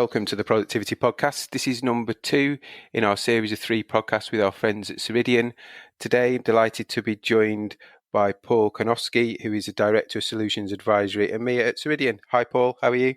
welcome to the Productivity Podcast. This is number 2 in our series of 3 podcasts with our friends at Ceridian. Today, I'm delighted to be joined by Paul Konofsky, who is a Director of Solutions Advisory at EMEA at Ceridian. Hi, Paul. How are you?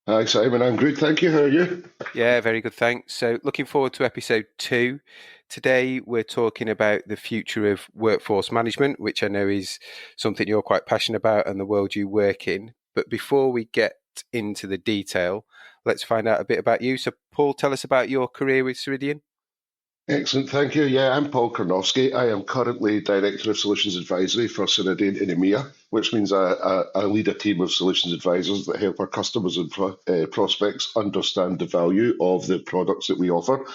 Hi, Simon. I'm good, thank you. How are you? Yeah, very good, thanks. So looking forward to episode 2. Today, we're talking about the future of workforce management, which I know is something you're quite passionate about and the world you work in. But before we get into the detail, let's find out a bit about you. So, Paul, tell us about your career with Ceridian. Excellent, thank you. Yeah, I'm Paul Karnowski. I am currently Director of Solutions Advisory for Ceridian in EMEA, which means I lead a team of solutions advisors that help our customers and prospects understand the value of the products that we offer.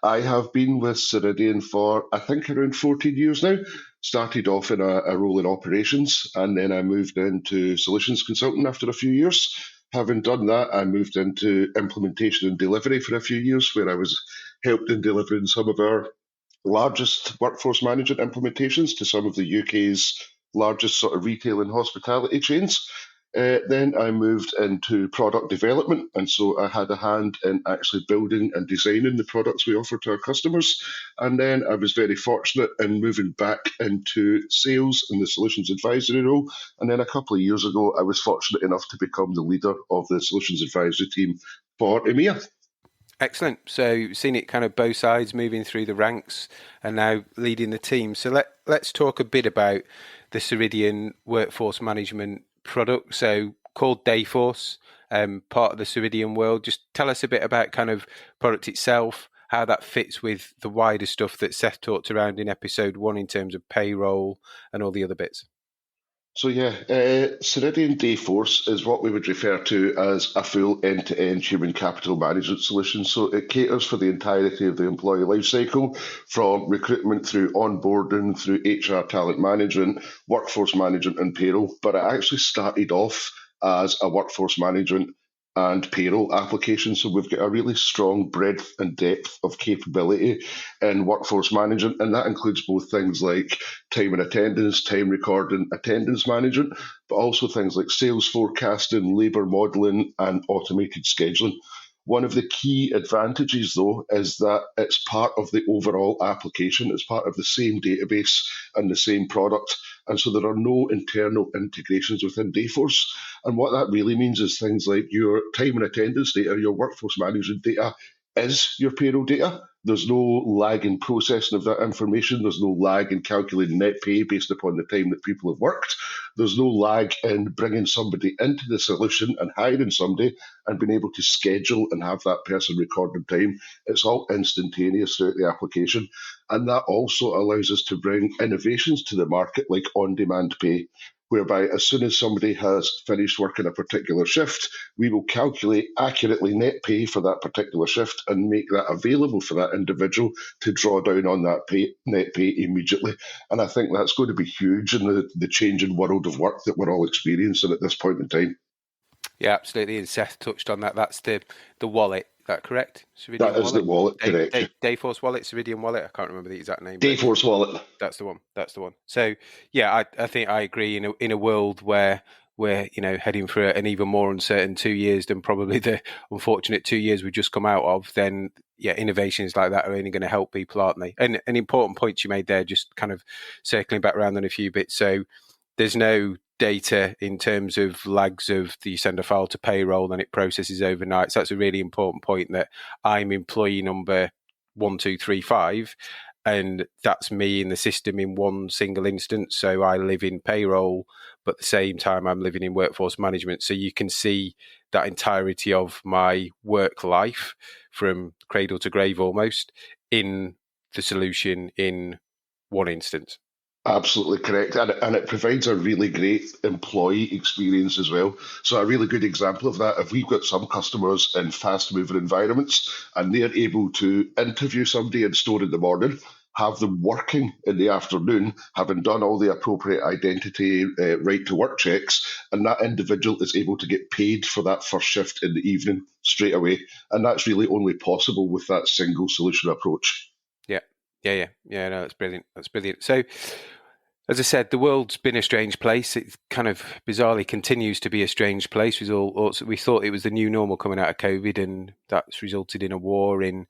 I have been with Ceridian for, I think, around 14 years now. Started off in a role in operations, and then I moved into solutions consulting after a few years. Having done that, I moved into implementation and delivery for a few years, where I was helped in delivering some of our largest workforce management implementations to some of the UK's largest sort of retail and hospitality chains. Then I moved into product development, and so I had a hand in actually building and designing the products we offer to our customers. And then I was very fortunate in moving back into sales and the solutions advisory role. And then a couple of years ago, I was fortunate enough to become the leader of the solutions advisory team for EMEA. Excellent. So you've seen it kind of both sides, moving through the ranks and now leading the team. So let's talk a bit about the Ceridian workforce management product. So called Dayforce, part of the Ceridian world. Just tell us a bit about kind of product itself, how that fits with the wider stuff that Seth talked around in episode 1 in terms of payroll and all the other bits. So Ceridian Dayforce is what we would refer to as a full end-to-end human capital management solution. So it caters for the entirety of the employee lifecycle, from recruitment through onboarding, through HR talent management, workforce management and payroll. But it actually started off as a workforce management and payroll application. So we've got a really strong breadth and depth of capability in workforce management, and that includes both things like time and attendance, time recording, attendance management, but also things like sales forecasting, labour modelling, and automated scheduling. One of the key advantages, though, is that it's part of the overall application. It's part of the same database and the same product. And so there are no internal integrations within Dayforce. And what that really means is things like your time and attendance data, your workforce management data is your payroll data. There's no lag in processing of that information. There's no lag in calculating net pay based upon the time that people have worked. There's no lag in bringing somebody into the solution and hiring somebody and being able to schedule and have that person recorded time. It's all instantaneous throughout the application. And that also allows us to bring innovations to the market like on-demand pay, whereby as soon as somebody has finished working a particular shift, we will calculate accurately net pay for that particular shift and make that available for that individual to draw down on that net pay immediately. And I think that's going to be huge in the changing world of work that we're all experiencing at this point in time. Yeah, absolutely. And Seth touched on that. That's the wallet. Is that correct? Ceridian that is wallet? The wallet, correct. Dayforce wallet, Ceridian wallet. I can't remember the exact name. Dayforce wallet. That's the one. So, yeah, I think I agree. In a world where we're heading for an even more uncertain 2 years than probably the unfortunate 2 years we've just come out of, then innovations like that are only going to help people, aren't they? And an important point you made there, just kind of circling back around on a few bits. So there's no data in terms of lags of you send a file to payroll and it processes overnight. So that's a really important point, that I'm employee number 1235 and that's me in the system in one single instance. So I live in payroll, but at the same time I'm living in workforce management. So you can see that entirety of my work life from cradle to grave almost in the solution in one instance. Absolutely correct. And it provides a really great employee experience as well. So a really good example of that, if we've got some customers in fast-moving environments and they're able to interview somebody in store in the morning, have them working in the afternoon, having done all the appropriate identity right to work checks, and that individual is able to get paid for that first shift in the evening straight away. And that's really only possible with that single solution approach. Yeah, no, that's brilliant. So As I said, the world's been a strange place. It kind of bizarrely continues to be a strange place. We thought it was the new normal coming out of COVID, and that's resulted in a war, in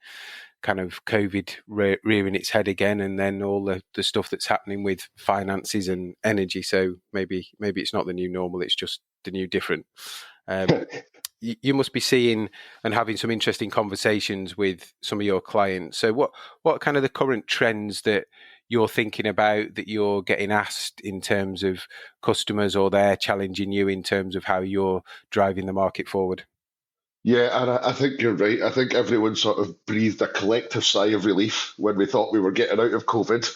kind of COVID rearing its head again, and then all the stuff that's happening with finances and energy. So maybe it's not the new normal; it's just the new different. Um, you must be seeing and having some interesting conversations with some of your clients. So what kind of the current trends that you're thinking about, that you're getting asked in terms of customers, or they're challenging you in terms of how you're driving the market forward? Yeah, and I think you're right. I think everyone sort of breathed a collective sigh of relief when we thought we were getting out of COVID.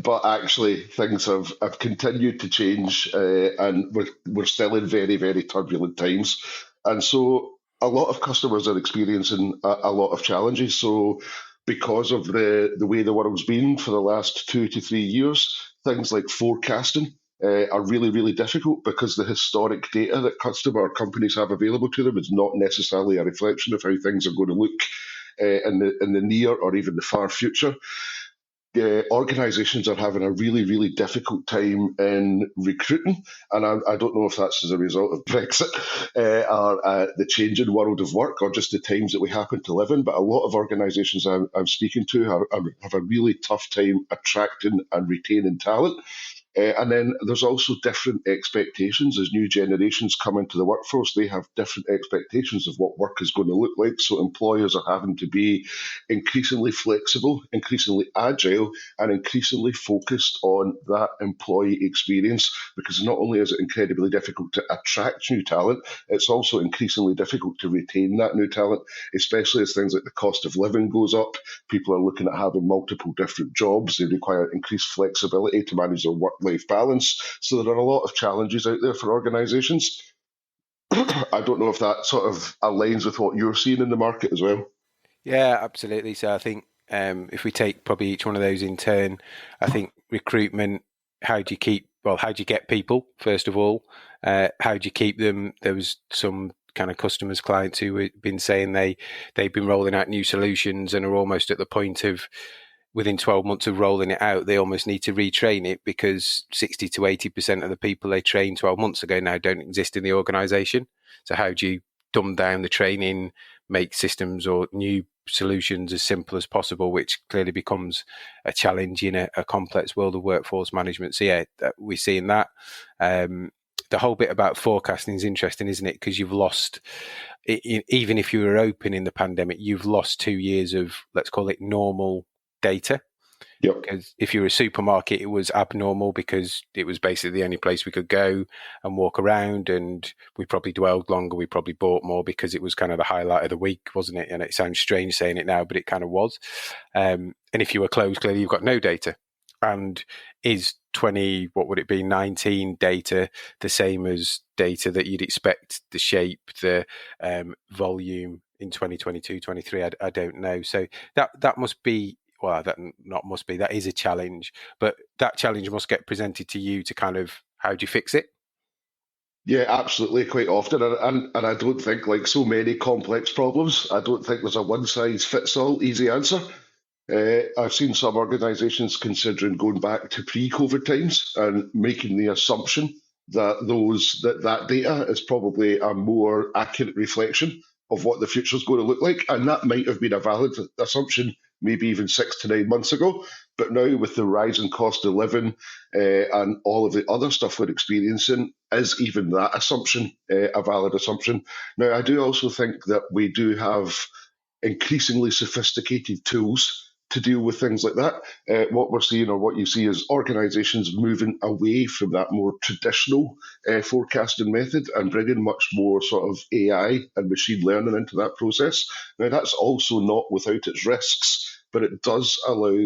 But actually, things have continued to change, and we're still in very, very turbulent times. And so a lot of customers are experiencing a lot of challenges. So because of the way the world's been for the last 2 to 3 years, things like forecasting are really, really difficult because the historic data that customer companies have available to them is not necessarily a reflection of how things are going to look in the near or even the far future. Organizations are having a really, really difficult time in recruiting. And I don't know if that's as a result of Brexit or the changing world of work or just the times that we happen to live in. But a lot of organizations I'm speaking to have a really tough time attracting and retaining talent. And then there's also different expectations as new generations come into the workforce. They have different expectations of what work is going to look like. So employers are having to be increasingly flexible, increasingly agile, and increasingly focused on that employee experience. Because not only is it incredibly difficult to attract new talent, it's also increasingly difficult to retain that new talent, especially as things like the cost of living goes up. People are looking at having multiple different jobs. They require increased flexibility to manage their work life balance. So there are a lot of challenges out there for organizations. I don't know if that sort of aligns with what you're seeing in the market as well. Yeah, absolutely. So I think if we take probably each one of those in turn, I think recruitment, how do you get people, first of all? How do you keep them? There was some kind of customers, clients who have been saying they've been rolling out new solutions and are almost at the point of, within 12 months of rolling it out, they almost need to retrain it because 60 to 80% of the people they trained 12 months ago now don't exist in the organization. So how do you dumb down the training, make systems or new solutions as simple as possible, which clearly becomes a challenge in a complex world of workforce management. So yeah, we're seeing that. The whole bit about forecasting is interesting, isn't it? Because you've lost, even if you were open in the pandemic, you've lost 2 years of, let's call it, normal data. Yep. Because if you're a supermarket, it was abnormal because it was basically the only place we could go and walk around, and we probably dwelled longer, we probably bought more because it was kind of the highlight of the week, wasn't it? And it sounds strange saying it now, but it kind of was. And if you were closed, clearly you've got no data. And is 20, what would it be, 19 data the same as data that you'd expect, the shape, the volume in 2022, 23? I don't know. So that must be, well, that not must be, that is a challenge, but that challenge must get presented to you to kind of, how do you fix it? Yeah, absolutely, quite often. And I don't think, like so many complex problems, I don't think there's a one size fits all easy answer. I've seen some organisations considering going back to pre-COVID times and making the assumption that that data is probably a more accurate reflection of what the future is going to look like, and that might have been a valid assumption maybe even 6 to 9 months ago. But now, with the rising cost of living and all of the other stuff we're experiencing, is even that assumption a valid assumption? Now, I do also think that we do have increasingly sophisticated tools to deal with things like that. What we're seeing, or what you see, is organisations moving away from that more traditional forecasting method and bringing much more sort of AI and machine learning into that process. Now, that's also not without its risks, but it does allow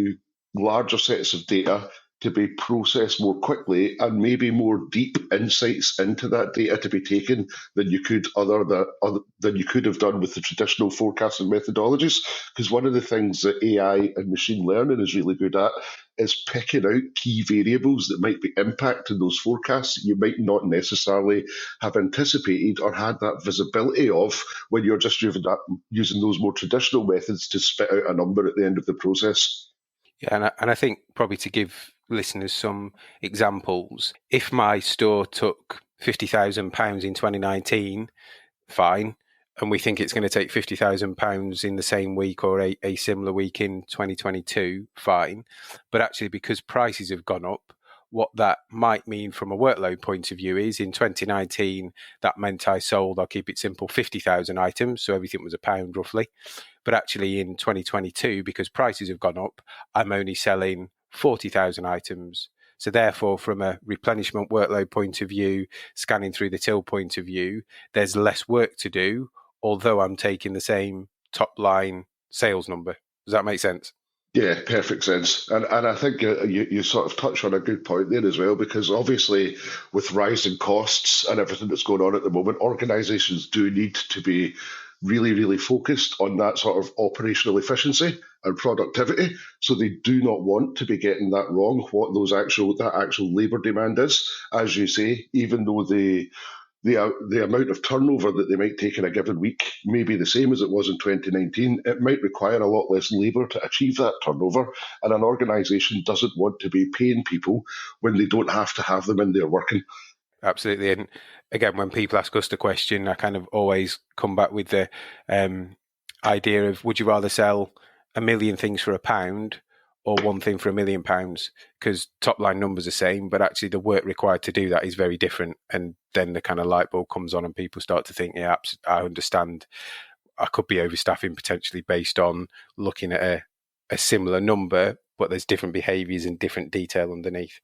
larger sets of data to be processed more quickly and maybe more deep insights into that data to be taken than than you could have done with the traditional forecasting methodologies. Because one of the things that AI and machine learning is really good at is picking out key variables that might be impacting those forecasts that you might not necessarily have anticipated or had that visibility of when you're just using those more traditional methods to spit out a number at the end of the process. Yeah, and I think probably to give listeners some examples. If my store took £50,000 in 2019, fine. And we think it's going to take £50,000 in the same week or a similar week in 2022, fine. But actually, because prices have gone up, what that might mean from a workload point of view is in 2019, that meant I sold, I'll keep it simple, 50,000 items. So everything was £1 roughly. But actually in 2022, because prices have gone up, I'm only selling 40,000 items. So therefore, from a replenishment workload point of view, scanning through the till point of view, there's less work to do, although I'm taking the same top line sales number. Does that make sense? Yeah, perfect sense. And I think you sort of touch on a good point there as well, because obviously with rising costs and everything that's going on at the moment, organisations do need to be really, really focused on that sort of operational efficiency and productivity. So they do not want to be getting that wrong, what that actual labour demand is. As you say, even though the amount of turnover that they might take in a given week may be the same as it was in 2019. It might require a lot less labour to achieve that turnover, and an organisation doesn't want to be paying people when they don't have to have them in there working. Absolutely. And again, when people ask us the question, I kind of always come back with the idea of, would you rather sell a million things for £1 or one thing for £1,000,000? Because top line numbers are the same, but actually the work required to do that is very different. And then the kind of light bulb comes on and people start to think, yeah, I understand. I could be overstaffing potentially based on looking at a similar number, but there's different behaviours and different detail underneath.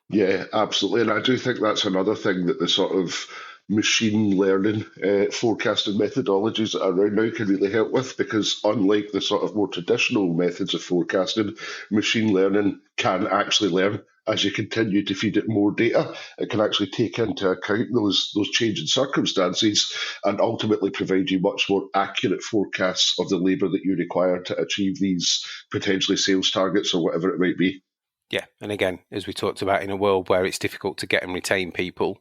Yeah, absolutely. And I do think that's another thing that the sort of machine learning forecasting methodologies that are around now can really help with, because unlike the sort of more traditional methods of forecasting, machine learning can actually learn as you continue to feed it more data. It can actually take into account those changing circumstances and ultimately provide you much more accurate forecasts of the labour that you require to achieve these potentially sales targets or whatever it might be. Yeah, and again, as we talked about, in a world where it's difficult to get and retain people,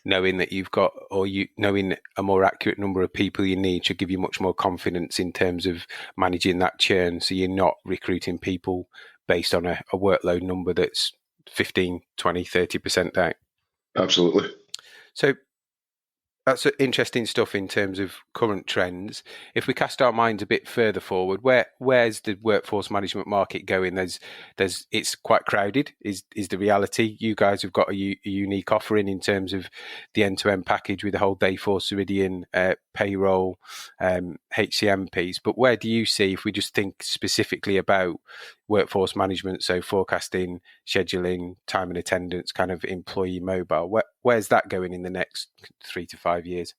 knowing that you've got, or you knowing a more accurate number of people you need should give you much more confidence in terms of managing that churn. So you're not recruiting people based on a workload number that's 15, 20, 30% down. Absolutely. So that's interesting stuff in terms of current trends. If we cast our minds a bit further forward, where's the workforce management market going? It's quite crowded. Is the reality? You guys have got a unique offering in terms of the end-to-end package with the whole Dayforce, Ceridian, payroll, HCM piece. But where do you see, if we just think specifically about workforce management, so forecasting, scheduling, time and attendance, kind of employee mobile, where's that going in the next 3 to 5 years?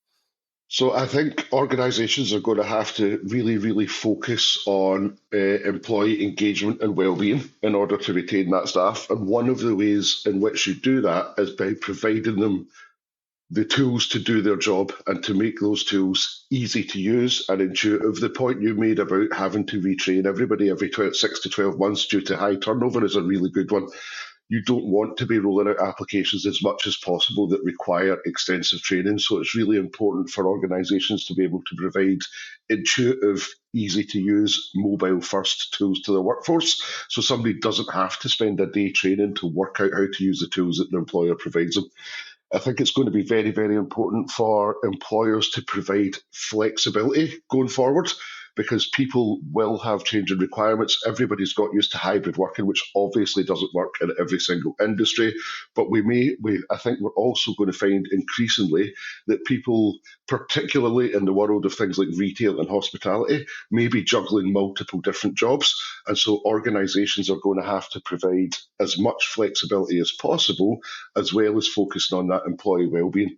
So I think organisations are going to have to really, really focus on employee engagement and well-being in order to retain that staff. And one of the ways in which you do that is by providing them the tools to do their job and to make those tools easy to use and intuitive. The point you made about having to retrain everybody every 6 to 12 months due to high turnover is a really good one. You don't want to be rolling out applications as much as possible that require extensive training. So it's really important for organisations to be able to provide intuitive, easy to use, mobile first tools to their workforce. So somebody doesn't have to spend a day training to work out how to use the tools that their employer provides them. I think it's going to be very, very important for employers to provide flexibility going forward, because people will have changing requirements. Everybody's got used to hybrid working, which obviously doesn't work in every single industry. But I think we're also going to find increasingly that people, particularly in the world of things like retail and hospitality, may be juggling multiple different jobs. And so organizations are going to have to provide as much flexibility as possible, as well as focusing on that employee well-being.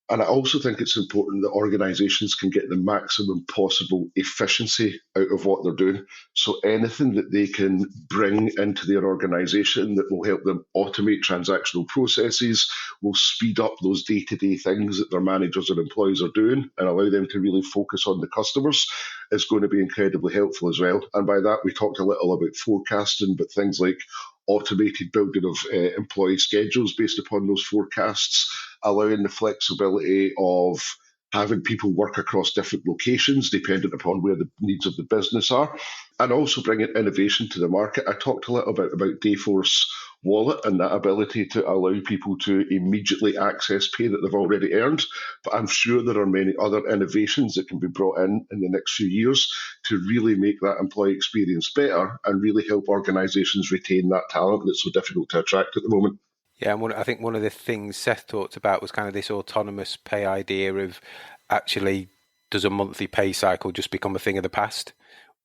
And I also think it's important that organisations can get the maximum possible efficiency out of what they're doing. So anything that they can bring into their organisation that will help them automate transactional processes, will speed up those day-to-day things that their managers and employees are doing and allow them to really focus on the customers, is going to be incredibly helpful as well. And by that, we talked a little about forecasting, but things like automated building of employee schedules based upon those forecasts, allowing the flexibility of having people work across different locations dependent upon where the needs of the business are, and also bringing innovation to the market. I talked a little bit about Dayforce wallet and that ability to allow people to immediately access pay that they've already earned. But I'm sure there are many other innovations that can be brought in the next few years to really make that employee experience better and really help organisations retain that talent that's so difficult to attract at the moment. Yeah, and I think one of the things Seth talked about was kind of this autonomous pay idea of actually does a monthly pay cycle just become a thing of the past?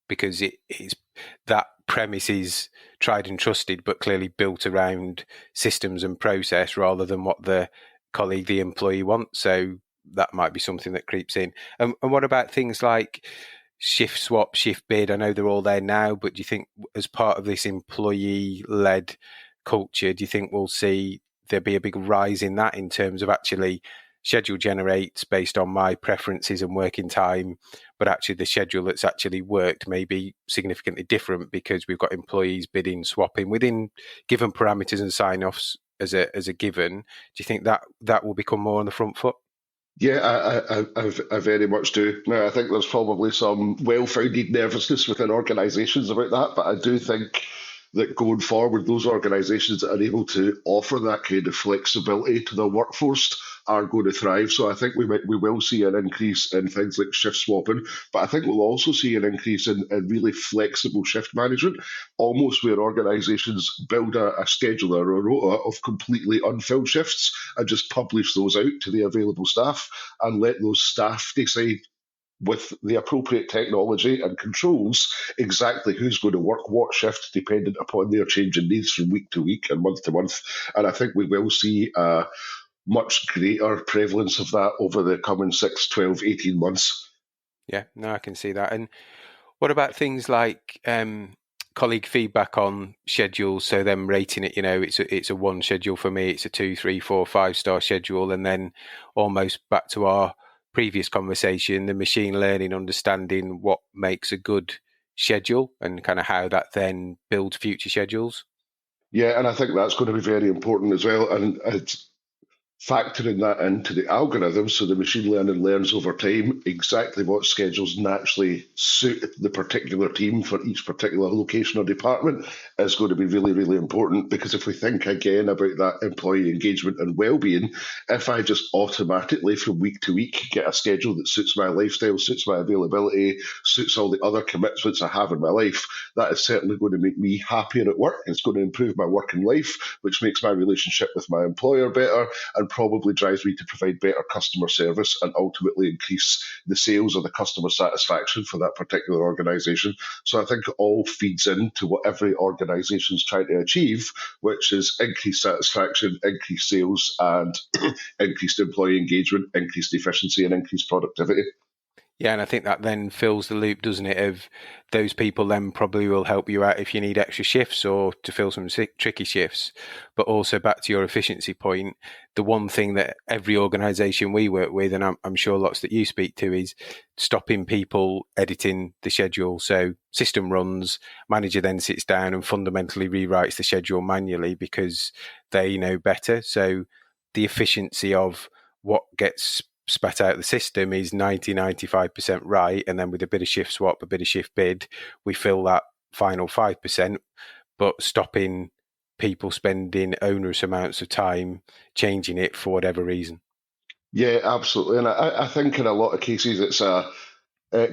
Because it's that premise is tried and trusted, but clearly built around systems and process rather than what the colleague, the employee wants. So that might be something that creeps in. And what about things like shift swap, shift bid? I know they're all there now, but do you think as part of this employee-led culture, do you think we'll see there be a big rise in that in terms of actually schedule generates based on my preferences and working time, but actually the schedule that's actually worked may be significantly different because we've got employees bidding, swapping within given parameters and sign-offs as a given. Do you think that will become more on the front foot? Yeah, I very much do. Now, I think there's probably some well-founded nervousness within organisations about that, but I do think that going forward, those organisations that are able to offer that kind of flexibility to their workforce are going to thrive. So I think we will see an increase in things like shift swapping, but I think we'll also see an increase in really flexible shift management, almost where organisations build a scheduler or a rota of completely unfilled shifts and just publish those out to the available staff and let those staff decide with the appropriate technology and controls exactly who's going to work what shift dependent upon their changing needs from week to week and month to month. And I think we will see a much greater prevalence of that over the coming 6, 12, 18 months. Yeah, no, I can see that. And what about things like colleague feedback on schedules? So them rating it, it's a one schedule for me, it's a 2, 3, 4, 5 star schedule, and then almost back to our previous conversation, the machine learning understanding what makes a good schedule and kind of how that then builds future schedules. Yeah, and I think that's going to be very important as well. And it's factoring that into the algorithm so the machine learning learns over time exactly what schedules naturally suit the particular team for each particular location or department is going to be really, really important. Because if we think again about that employee engagement and well-being, if I just automatically from week to week get a schedule that suits my lifestyle, suits my availability, suits all the other commitments I have in my life, that is certainly going to make me happier at work. It's going to improve my working life, which makes my relationship with my employer better and probably drives me to provide better customer service and ultimately increase the sales or the customer satisfaction for that particular organization. So I think it all feeds into what every organization is trying to achieve, which is increased satisfaction, increased sales, and increased employee engagement, increased efficiency, and increased productivity. Yeah, and I think that then fills the loop, doesn't it, of those people then probably will help you out if you need extra shifts or to fill some tricky shifts. But also back to your efficiency point, the one thing that every organisation we work with, and I'm sure lots that you speak to, is stopping people editing the schedule. So system runs, manager then sits down and fundamentally rewrites the schedule manually because they know better. So the efficiency of what gets spat out of the system is 95% right, and then with a bit of shift swap, a bit of shift bid, we fill that final 5%, but stopping people spending onerous amounts of time changing it for whatever reason. Yeah, absolutely. And I think in a lot of cases, it's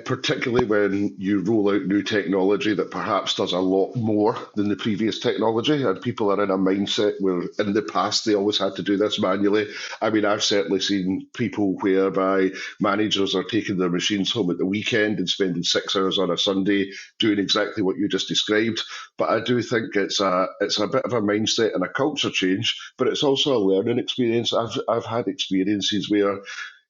particularly when you roll out new technology that perhaps does a lot more than the previous technology, and people are in a mindset where in the past they always had to do this manually. I mean, I've certainly seen people whereby managers are taking their machines home at the weekend and spending 6 hours on a Sunday doing exactly what you just described. But I do think it's a bit of a mindset and a culture change, but it's also a learning experience. I've had experiences where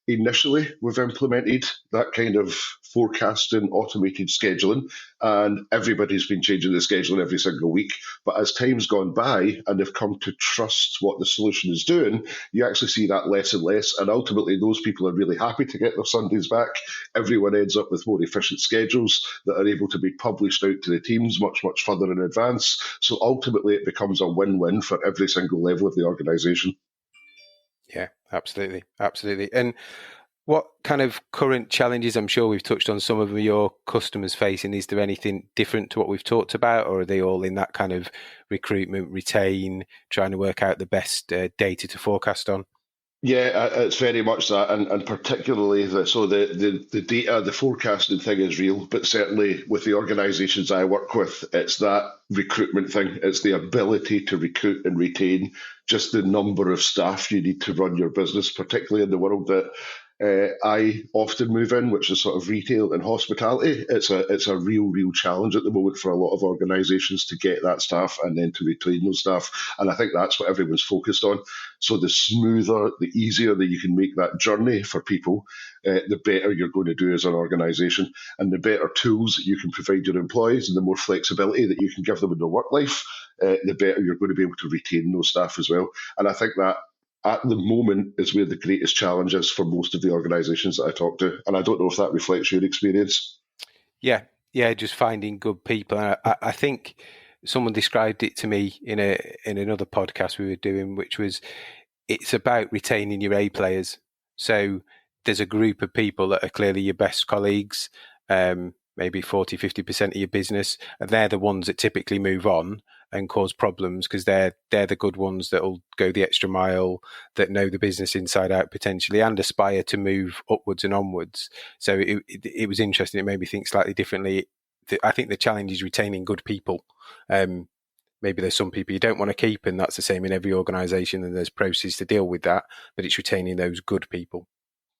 initially we've implemented that kind of forecasting automated scheduling and everybody's been changing the scheduling every single week, but as time's gone by and they've come to trust what the solution is doing, you actually see that less and less, and ultimately those people are really happy to get their Sundays back. Everyone ends up with more efficient schedules that are able to be published out to the teams much further in advance, so ultimately it becomes a win-win for every single level of the organisation. Yeah, absolutely. And What kind of current challenges? I'm sure we've touched on some of them your customers facing. Is there anything different to what we've talked about, or are they all in that kind of recruitment, retain, trying to work out the best data to forecast on? Yeah, it's very much that, and particularly the data, the forecasting thing is real, but certainly with the organisations I work with, it's that recruitment thing. It's the ability to recruit and retain, just the number of staff you need to run your business, particularly in the world that I often move in, which is sort of retail and hospitality. It's a real challenge at the moment for a lot of organisations to get that staff and then to retain those staff, and I think that's what everyone's focused on. So the smoother, the easier that you can make that journey for people, the better you're going to do as an organisation, and the better tools that you can provide your employees, and the more flexibility that you can give them in their work life, the better you're going to be able to retain those staff as well. And I think that at the moment is where the greatest challenge is for most of the organisations that I talk to. And I don't know if that reflects your experience. Yeah, yeah, just finding good people. I think someone described it to me in another podcast we were doing, which was it's about retaining your A players. So there's a group of people that are clearly your best colleagues, maybe 40-50% of your business, and they're the ones that typically move on and cause problems because they're the good ones that'll go the extra mile, that know the business inside out potentially and aspire to move upwards and onwards. So it was interesting. It made me think slightly differently. I think the challenge is retaining good people. Maybe there's some people you don't want to keep, and that's the same in every organisation, and there's processes to deal with that, but it's retaining those good people.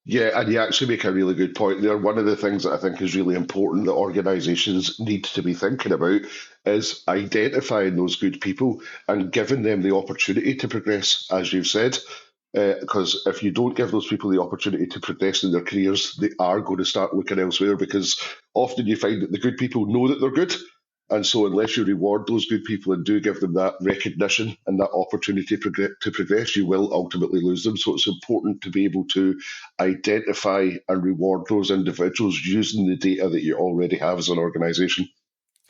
Yeah, and you actually make a really good point there. One of the things that I think is really important that organisations need to be thinking about is identifying those good people and giving them the opportunity to progress, as you've said. Because if you don't give those people the opportunity to progress in their careers, they are going to start looking elsewhere because often you find that the good people know that they're good. And so, unless you reward those good people and do give them that recognition and that opportunity to progress, you will ultimately lose them. So, it's important to be able to identify and reward those individuals using the data that you already have as an organization.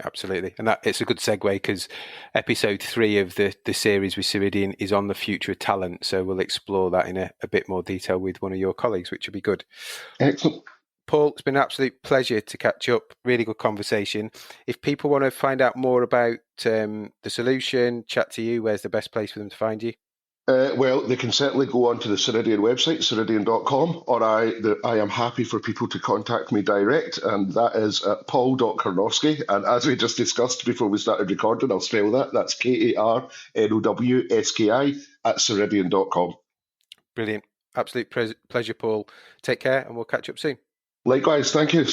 Absolutely. And that it's a good segue because episode 3 of the series with Ceridian is on the future of talent. So we'll explore that in a bit more detail with one of your colleagues, which will be good. Excellent. Paul, it's been an absolute pleasure to catch up. Really good conversation. If people want to find out more about the solution, chat to you, where's the best place for them to find you? Well, they can certainly go onto the Ceridian website, ceridian.com, or I am happy for people to contact me direct, and that is at paul.karnowski. And as we just discussed before we started recording, I'll spell that. That's KARNOWSKI at ceridian.com. Brilliant. Absolute pleasure, Paul. Take care, and we'll catch up soon. Likewise, thank you.